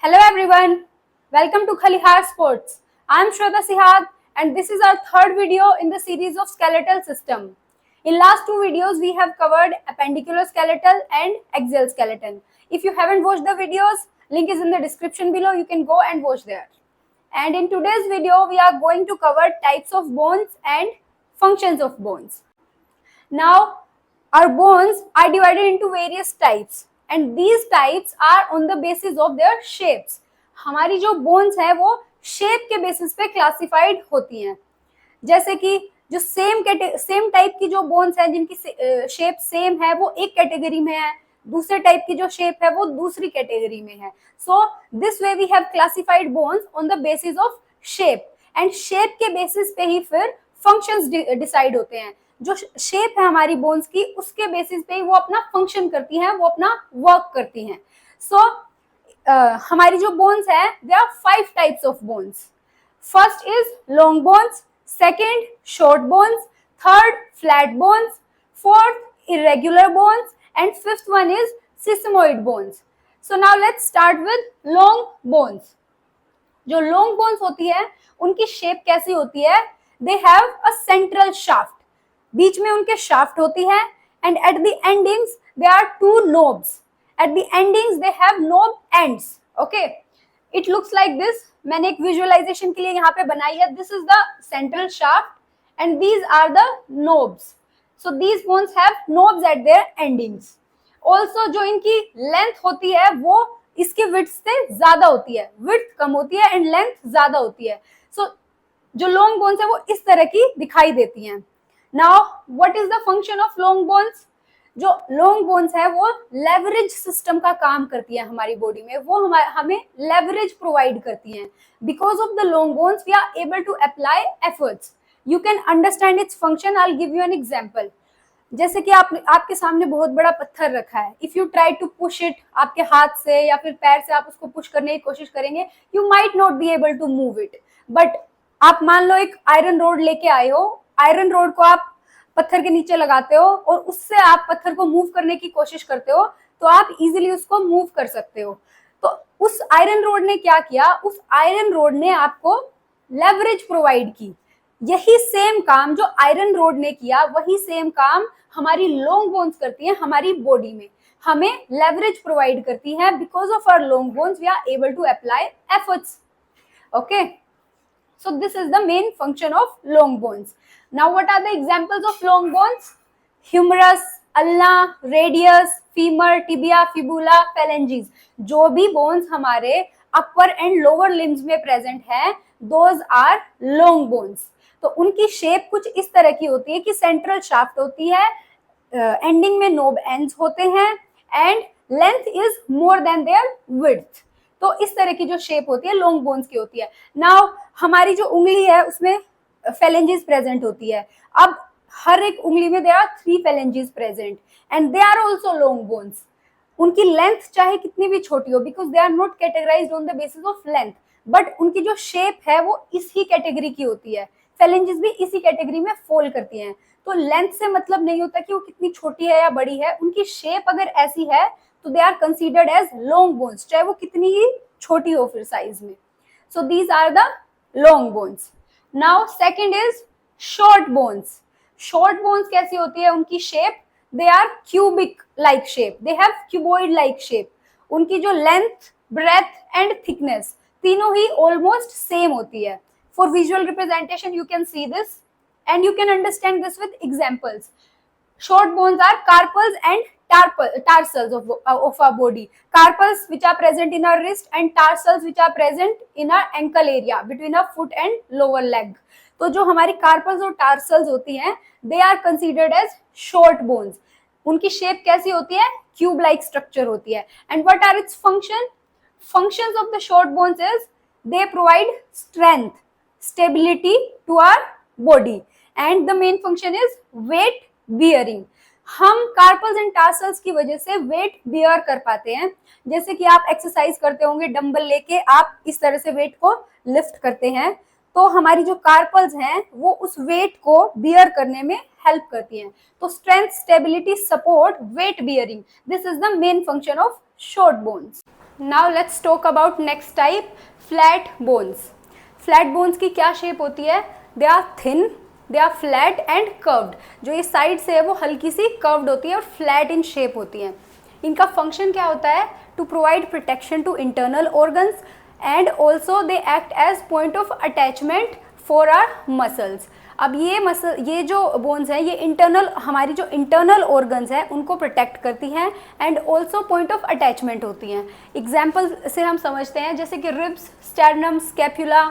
Hello everyone, welcome to Khalihar Sports. I am Shraddha Sihag and this is our third video in the series of skeletal system. In last two videos we have covered appendicular skeletal and axial skeleton. If you haven't watched the videos, link is in the description below, you can go and watch there. And in today's video we are going to cover types of bones and functions of bones. Now our bones are divided into various types and these types are on the basis of their shapes. हमारी जो bones है वो shape के basis पे classified होती हैं. जैसे कि जो सेम टाइप की जो बोन्स है जिनकी शेप सेम है वो एक कैटेगरी में है, दूसरे टाइप की जो शेप है वो दूसरी कैटेगरी में है. So this way we have classified bones on the basis of shape and shape के बेसिस पे ही फिर फंक्शंस डिसाइड होते हैं. जो शेप है हमारी बोन्स की उसके बेसिस पे ही वो अपना फंक्शन करती हैं, वो अपना वर्क करती हैं. सो हमारी जो बोन्स है they are 5 types of bones. First is long bones, second short bones, third flat bones, fourth irregular bones and fifth one is sesamoid bones. So now let's start with long bones. जो long bones होती है उनकी shape कैसी होती है? They have a central shaft. बीच में उनके shaft होती है and at the endings there are 2 knobs. At the endings they have knob ends. Okay. It looks like this. मैंने एक विजुअलाइजेशन के लिए यहाँ पे बनाई है. This is the central shaft and these are the knobs. So these bones have knobs at their endings. Also जो इनकी लेंथ होती है वो इसके विड्थ से ज्यादा होती है. विड्थ कम होती है एंड लेंथ ज्यादा होती है. सो जो लॉन्ग बोन्स है वो इस तरह की दिखाई देती हैं. Now what is the function of long bones? जो लॉन्ग बोन्स है वो लेवरेज सिस्टम का काम करती है हमारी बॉडी में. वो हमें लेवरेज प्रोवाइड करती हैं. Because of the long bones we are able to apply efforts. You can understand its function. I will give you an example. जैसे कि आपके सामने बहुत बड़ा पत्थर रखा है. If you try to push it, आपके हाथ से या फिर पैर से आप उसको पुश करने की कोशिश करेंगे, you might not be able to move it. But आप मान लो एक आयरन रोड लेके आए हो. आयरन रोड को आप पत्थर के नीचे लगाते हो और उससे आप पत्थर को मूव करने की कोशिश करते हो तो आप इजीली उसको मूव कर सकते हो. तो उस आयरन रोड ने क्या किया? उस आयरन रोड ने आपको लेवरेज प्रोवाइड की. यही सेम काम जो आयरन रोड ने किया वही सेम काम हमारी लॉन्ग बोन्स करती हैं हमारी बॉडी में. हमें लेवरेज प्रोवाइड करती हैं. Because of our long bones we are able to apply efforts. Okay. So this is the main function of long bones. Now what are the examples of long bones? Humerus, ulna, radius, femur, tibia, fibula, phalanges. जो भी bones हमारे upper and lower limbs में present है, those are long bones. तो उनकी shape कुछ इस तरह की होती है कि central shaft होती है, ending में knob ends होते हैं and length is more than their width. तो इस तरह की जो शेप होती है लॉन्ग बोन्स की होती है. नाउ हमारी जो उंगली है उसमें फेलेंजेस प्रेजेंट होती है. अब हर एक उंगली में there are 3 phalanges present and they are also long bones. उनकी लेंथ चाहे कितनी भी छोटी हो, because they are not categorized on the basis of length, but उनकी जो शेप है वो इसी कैटेगरी की होती है. फेलेंजेस भी इसी कैटेगरी में फॉल करती हैं. तो लेंथ से मतलब नहीं होता कि वो कितनी छोटी है या बड़ी है. उनकी शेप अगर ऐसी है तो they are considered as long bones, चाहे वो कितनी ही छोटी हो फिर साइज में. So these are the long bones. Now second is short bones. Short बोन्स कैसी होती है? उनकी shape they are cubic like shape. They have cuboid like shape. उनकी जो लेंथ, ब्रेथ एंड थिकनेस तीनों ही ऑलमोस्ट सेम होती है. For visual representation you can see this and you can understand this with examples. Short bones are carpals and tarsals of our body. Carpals which are present in our wrist and tarsals which are present in our ankle area between our foot and lower leg. तो जो हमारी carpals और tarsals होती हैं they are considered as short bones. उनकी shape कैसी होती है? Cube like structure होती है. And what are its functions of the short bones is they provide strength, stability to our body. And the main function is weight bearing. हम carpals and tarsals की वजह से wait beer कर पाते हैं. जैसे कि आप एक्सरसाइज करते होंगे, डंबल लेके आप इस तरह से वेट को लिफ्ट करते हैं, तो हमारी जो कार्पल्स हैं वो उस वेट को बियर करने में हेल्प करती हैं. तो strength, stability, support, weight bearing, this is the main function of short bones. Now let's talk about next type, flat bones. Flat bones की क्या शेप होती है? They are thin, they are flat and curved. जो ये side से है वो हल्की सी कर्व्ड होती है और फ्लैट इन शेप होती है। इनका फंक्शन क्या होता है? To provide protection to internal organs and also they act as point of attachment for our muscles. अब ये जो बोन्स हैं ये इंटरनल, हमारी जो इंटरनल ऑर्गन्स हैं उनको प्रोटेक्ट करती हैं and also point of attachment होती हैं। एग्जाम्पल से हम समझते हैं जैसे कि ribs, sternum, scapula,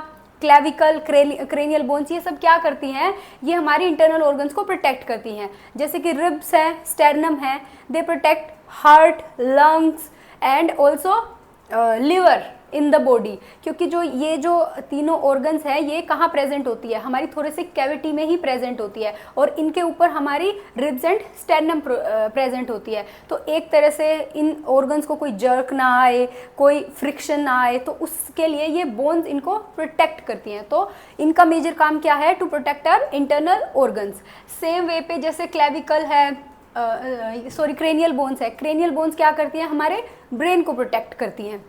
clavicle, cranial bones, ये सब क्या करती हैं? ये हमारी इंटरनल ऑर्गन्स को प्रोटेक्ट करती हैं। जैसे कि रिब्स है, स्टर्नम है, they protect heart, lungs and also liver in the body. क्योंकि ये जो तीनों ऑर्गन्स हैं ये कहाँ प्रेजेंट होती है? हमारी थोरेसिक कैविटी में ही प्रेजेंट होती है और इनके ऊपर हमारी रिब्स एंड स्टर्नम प्रेजेंट होती है। तो एक तरह से इन ऑर्गन्स को कोई जर्क ना आए, कोई फ्रिक्शन ना आए, तो उसके लिए ये बोन्स इनको प्रोटेक्ट करती हैं। तो इनका मेजर काम क्या है? To protect our internal organs. Same way पे जैसे क्लेविकल है, क्रेनियल बोन्स है, क्रेनियल बोन्स क्या करती हैं? हमारे ब्रेन को प्रोटेक्ट करती हैं।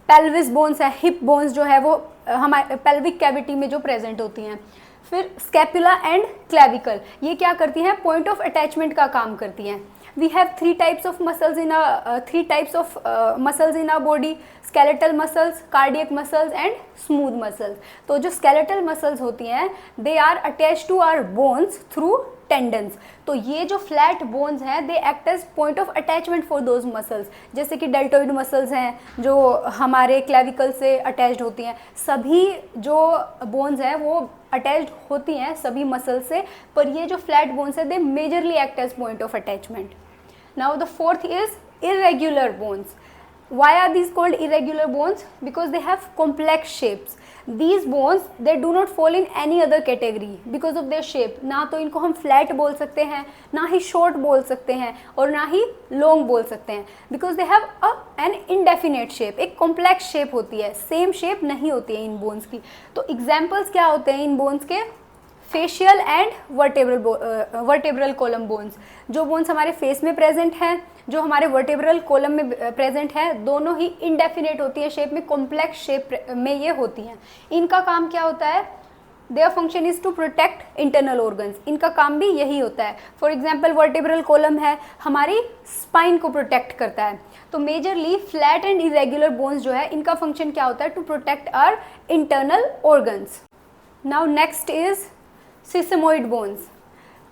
पेल्विस बोन्स है, हिप बोन्स जो है वो हमारे पेल्विक कैविटी में जो प्रेजेंट होती हैं। फिर स्कैपुला एंड क्लेविकल, ये क्या करती हैं? पॉइंट ऑफ अटैचमेंट का काम करती हैं। We have three types of muscles in our body, skeletal muscles, cardiac muscles and smooth muscles. तो जो स्केलेटल मसल्स होती हैं they are attach to our bones through tendons. तो ये जो फ्लैट बोन्स हैं they act as point of attachment for those muscles. जैसे कि डेल्टोइड मसल्स हैं जो हमारे क्लेविकल से अटैच्ड होती हैं। सभी जो बोन्स हैं वो अटैच्ड होती हैं सभी मसल से, पर ये जो फ्लैट बोन्स है they majorly act as point of attachment. Now the fourth is irregular bones. Why are these called irregular bones? Because they have complex shapes. These bones they do not fall in any other category because of their shape. ना तो इनको हम flat बोल सकते हैं, ना ही short बोल सकते हैं और ना ही long बोल सकते हैं, because they have an indefinite shape. एक complex shape होती है, same shape नहीं होती है इन bones की। तो examples क्या होते हैं इन bones के? Facial and vertebral column bones. जो बोन्स हमारे फेस में प्रेजेंट हैं, जो हमारे वर्टेब्रल कॉलम में प्रेजेंट हैं, दोनों ही इनडेफिनेट होती है शेप में, कॉम्प्लेक्स शेप में ये होती हैं। इनका काम क्या होता है? Their function is to protect internal organs. इनका काम भी यही होता है। फॉर एग्जाम्पल वर्टेब्रल कॉलम है, हमारी स्पाइन को प्रोटेक्ट करता है। तो majorly flat and irregular bones जो है इनका फंक्शन क्या होता है? To protect our internal organs. Now next is sesamoid bones.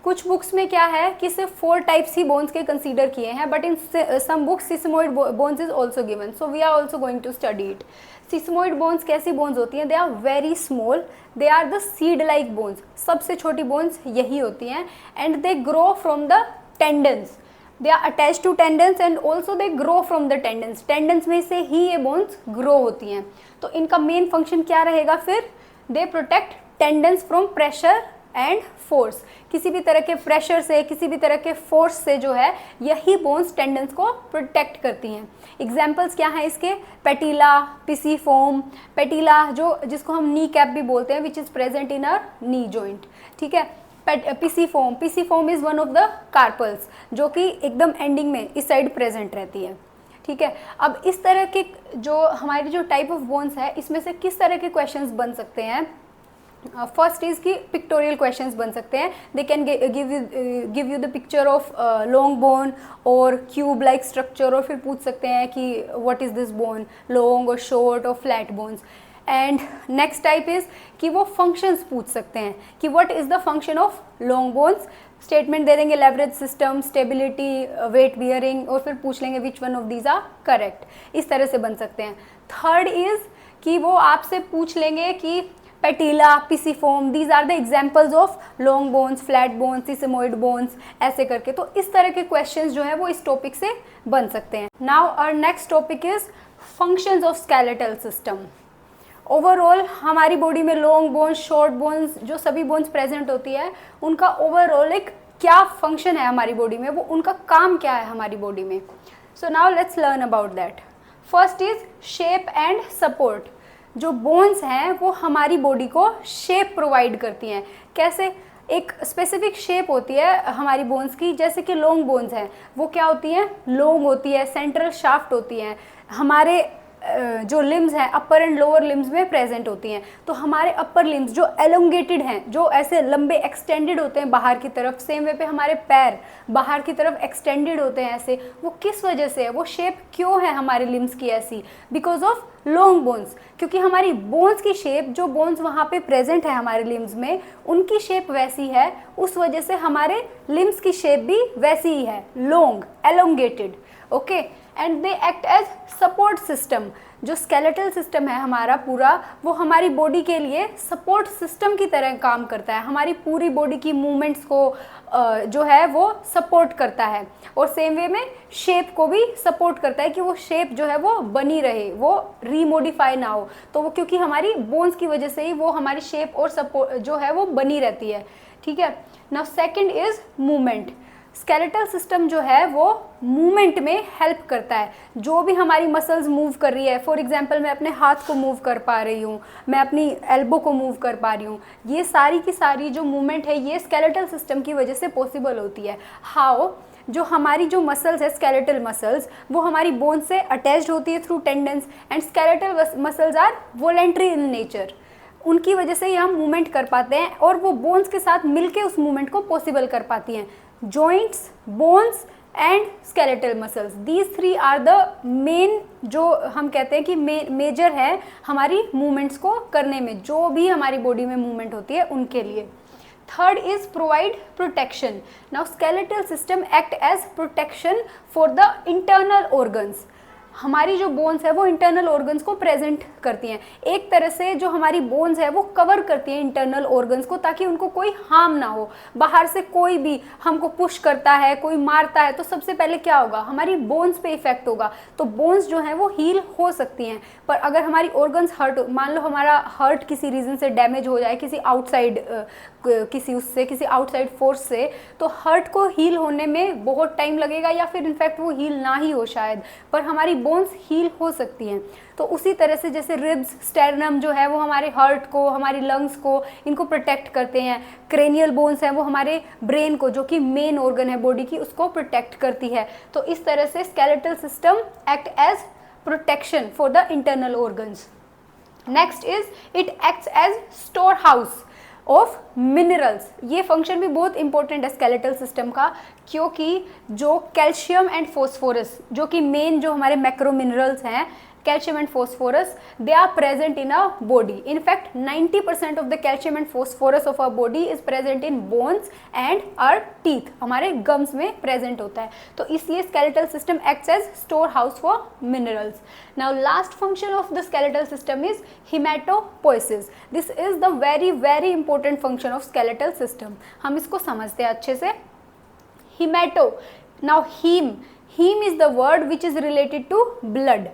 कुछ बुक्स में क्या है कि सिर्फ 4 टाइप्स ही बोन्स के कंसीडर किए हैं, but in some books sesamoid bones is also given, so we are also going to study it. Sesamoid bones कैसी बोन्स होती हैं? They are very small, they are the seed like bones. सबसे छोटी bones यही होती हैं and they grow from the tendons. They are attach to tendons and also they grow from the tendons. Tendons में से ही ये बोन्स ग्रो होती हैं। तो इनका मेन फंक्शन क्या रहेगा फिर? They protect tendons from pressure and force. किसी भी तरह के प्रेशर से, किसी भी तरह के फोर्स से जो है यही बोन्स टेंडन्स को प्रोटेक्ट करती हैं। एग्जाम्पल्स क्या हैं इसके? पेटिला, पिसीफोम। पेटिला जिसको हम नी कैप भी बोलते हैं, which is present in our knee joint, ठीक है। Pisiform is one of the carpals, जो कि एकदम एंडिंग में इस साइड प्रेजेंट रहती है, ठीक है। अब इस तरह के जो हमारी जो टाइप ऑफ बोन्स है इसमें से किस तरह के क्वेश्चंस बन सकते हैं? फर्स्ट इज की पिक्टोरियल क्वेश्चंस बन सकते हैं। They can give you the picture of long bone और क्यूब लाइक स्ट्रक्चर, और फिर पूछ सकते हैं कि what is this bone, long और शॉर्ट और flat bones. And next type is कि वो फंक्शंस पूछ सकते हैं कि what is the function of long bones. Statement दे देंगे, leverage system, stability, weight bearing, और फिर पूछ लेंगे which one of these are correct. इस तरह से बन सकते हैं। थर्ड इज कि वो आपसे पूछ लेंगे कि patella, pisiform, these are the examples of long bones, flat bones, sesamoid bones, ऐसे करके। तो इस तरह के क्वेश्चंस जो है वो इस टॉपिक से बन सकते हैं। Now our next topic is functions of skeletal system. Overall हमारी बॉडी में लॉन्ग बोन्स, शॉर्ट बोन्स, जो सभी बोन्स प्रेजेंट होती है, उनका ओवरऑल एक क्या फंक्शन है हमारी बॉडी में, वो उनका काम क्या है हमारी बॉडी में। So now let's learn about that. First is shape and support. जो बोन्स हैं वो हमारी बॉडी को शेप प्रोवाइड करती हैं। कैसे? एक स्पेसिफिक शेप होती है हमारी बोन्स की, जैसे कि लॉन्ग बोन्स हैं वो क्या होती हैं, लॉन्ग होती है, सेंट्रल शाफ्ट होती हैं, हमारे जो लिम्स हैं अपर एंड लोअर लिम्स में प्रेजेंट होती हैं। तो हमारे अपर लिम्स जो एलोंगेटेड हैं, जो ऐसे लंबे एक्सटेंडेड होते हैं बाहर की तरफ, सेम वे पे हमारे पैर बाहर की तरफ एक्सटेंडेड होते हैं ऐसे, वो किस वजह से है, वो शेप क्यों है हमारे लिम्स की ऐसी, बिकॉज ऑफ लॉन्ग बोन्स। क्योंकि हमारी बोन्स की शेप, जो बोन्स वहाँ पे प्रेजेंट है हमारे लिम्स में, उनकी शेप वैसी है, उस वजह से हमारे लिम्स की शेप भी वैसी ही है, long, elongated. Okay, and they act as support system. जो स्केलेटल सिस्टम है हमारा पूरा, वो हमारी बॉडी के लिए सपोर्ट सिस्टम की तरह काम करता है, हमारी पूरी बॉडी की मूवमेंट्स को जो है वो सपोर्ट करता है, और सेम वे में शेप को भी सपोर्ट करता है कि वो शेप जो है वो बनी रहे, वो रीमोडिफाई ना हो। तो वो क्योंकि हमारी बोन्स की वजह से ही वो हमारी शेप और सपोर्ट जो है वो बनी रहती है। ठीक है, now second is movement. Skeletal system जो है वो मूवमेंट में हेल्प करता है, जो भी हमारी मसल्स मूव कर रही है, फॉर एग्जांपल मैं अपने हाथ को मूव कर पा रही हूँ, मैं अपनी एल्बो को मूव कर पा रही हूँ, ये सारी की सारी जो मूवमेंट है ये स्केलेटल सिस्टम की वजह से पॉसिबल होती है। हाउ, जो हमारी जो मसल्स है स्केलेटल मसल्स, वो हमारी बोन से अटैच्ड होती है through tendons, and skeletal muscles are voluntary in nature, उनकी वजह से ही हम मूवमेंट कर पाते हैं और वो बोन्स के साथ मिलके उस मूवमेंट को पॉसिबल कर पाती हैं। Joints, bones and skeletal muscles, these three are the main, जो हम कहते हैं कि मेजर है हमारी मूवमेंट्स को करने में, जो भी हमारी बॉडी में मूवमेंट होती है उनके लिए। Third is provide protection. Now skeletal system act as protection for the internal organs. हमारी जो बोन्स है वो इंटरनल ऑर्गन्स को प्रेजेंट करती हैं, एक तरह से जो हमारी बोन्स है वो कवर करती हैं इंटरनल ऑर्गन्स को, ताकि उनको कोई हार्म ना हो। बाहर से कोई भी हमको पुश करता है, कोई मारता है, तो सबसे पहले क्या होगा, हमारी बोन्स पे इफेक्ट होगा, तो बोन्स जो हैं वो हील हो सकती हैं। पर अगर हमारी ऑर्गन्स हर्ट, मान लो हमारा हर्ट किसी रीज़न से डैमेज हो जाए, किसी आउटसाइड फोर्स से, तो हर्ट को हील होने में बहुत टाइम लगेगा, या फिर इनफैक्ट वो हील ना ही हो शायद, पर हमारी बोन्स हील हो सकती हैं। तो उसी तरह से जैसे रिब्स, स्टेरनम जो है वो हमारे हर्ट को, हमारी लंग्स को, इनको प्रोटेक्ट करते हैं। क्रेनियल बोन्स हैं वो हमारे ब्रेन को, जो कि मेन ऑर्गन है बॉडी की, उसको प्रोटेक्ट करती है। तो इस तरह से skeletal system act as protection for the internal organs. Next is it acts as store house of minerals. ये फंक्शन भी बहुत इंपॉर्टेंट है स्केलेटल सिस्टम का, क्योंकि जो कैल्शियम एंड फॉस्फोरस, जो कि मेन जो हमारे मैक्रो मिनरल्स हैं, calcium and phosphorus, they are present in our body. In fact 90% of the calcium and phosphorus of our body is present in bones and our teeth, हमारे gums में present होता है। तो इसलिए skeletal system acts as storehouse for minerals. Now last function of the skeletal system is hematopoiesis. This is the very important function of skeletal system. हम इसको समझते हैं अच्छे से। Hemato, now heme is the word which is related to blood.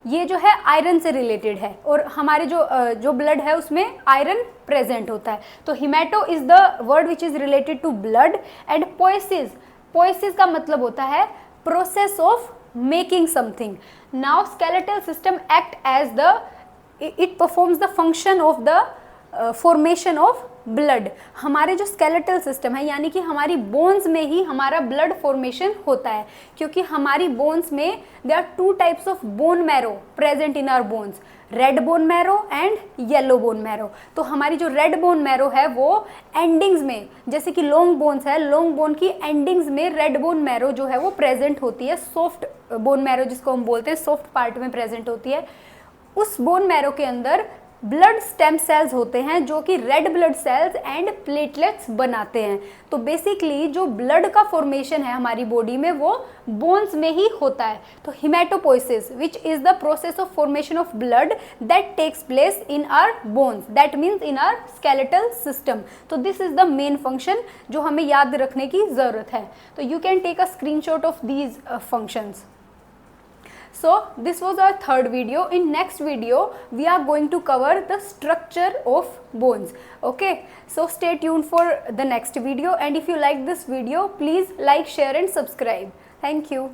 ये जो है iron से रिलेटेड है, और हमारे जो ब्लड है उसमें आयरन प्रेजेंट होता है। तो haemato is the word which is related to blood. And poiesis का मतलब होता है process of making something. Now skeletal system act as it performs the function of the formation of blood. हमारे जो skeletal system है, यानी कि हमारी बोन्स में ही हमारा ब्लड फॉर्मेशन होता है, क्योंकि हमारी बोन्स में there are 2 types of bone marrow present in our bones, red bone marrow and yellow bone marrow. तो हमारी जो रेड बोन मैरो है वो एंडिंग्स में, जैसे कि लॉन्ग बोन्स है, लॉन्ग बोन की एंडिंग्स में रेड बोन मैरो जो है वो प्रेजेंट होती है। सॉफ्ट बोन मैरो जिसको हम बोलते हैं, सॉफ्ट पार्ट में प्रेजेंट होती है। उस बोन मैरो के अंदर ब्लड स्टेम सेल्स होते हैं, जो कि red blood cells and platelets बनाते हैं। तो बेसिकली जो ब्लड का फॉर्मेशन है हमारी बॉडी में वो बोन्स में ही होता है। तो haematopoiesis which is the process of formation of blood that takes place in our bones, that means in our skeletal system. तो this is the main function जो हमें याद रखने की जरूरत है। तो you can take a screenshot of these functions. So this was our third video. In next video we are going to cover the structure of bones. Okay, so stay tuned for the next video, and if you like this video please like, share and subscribe. Thank you.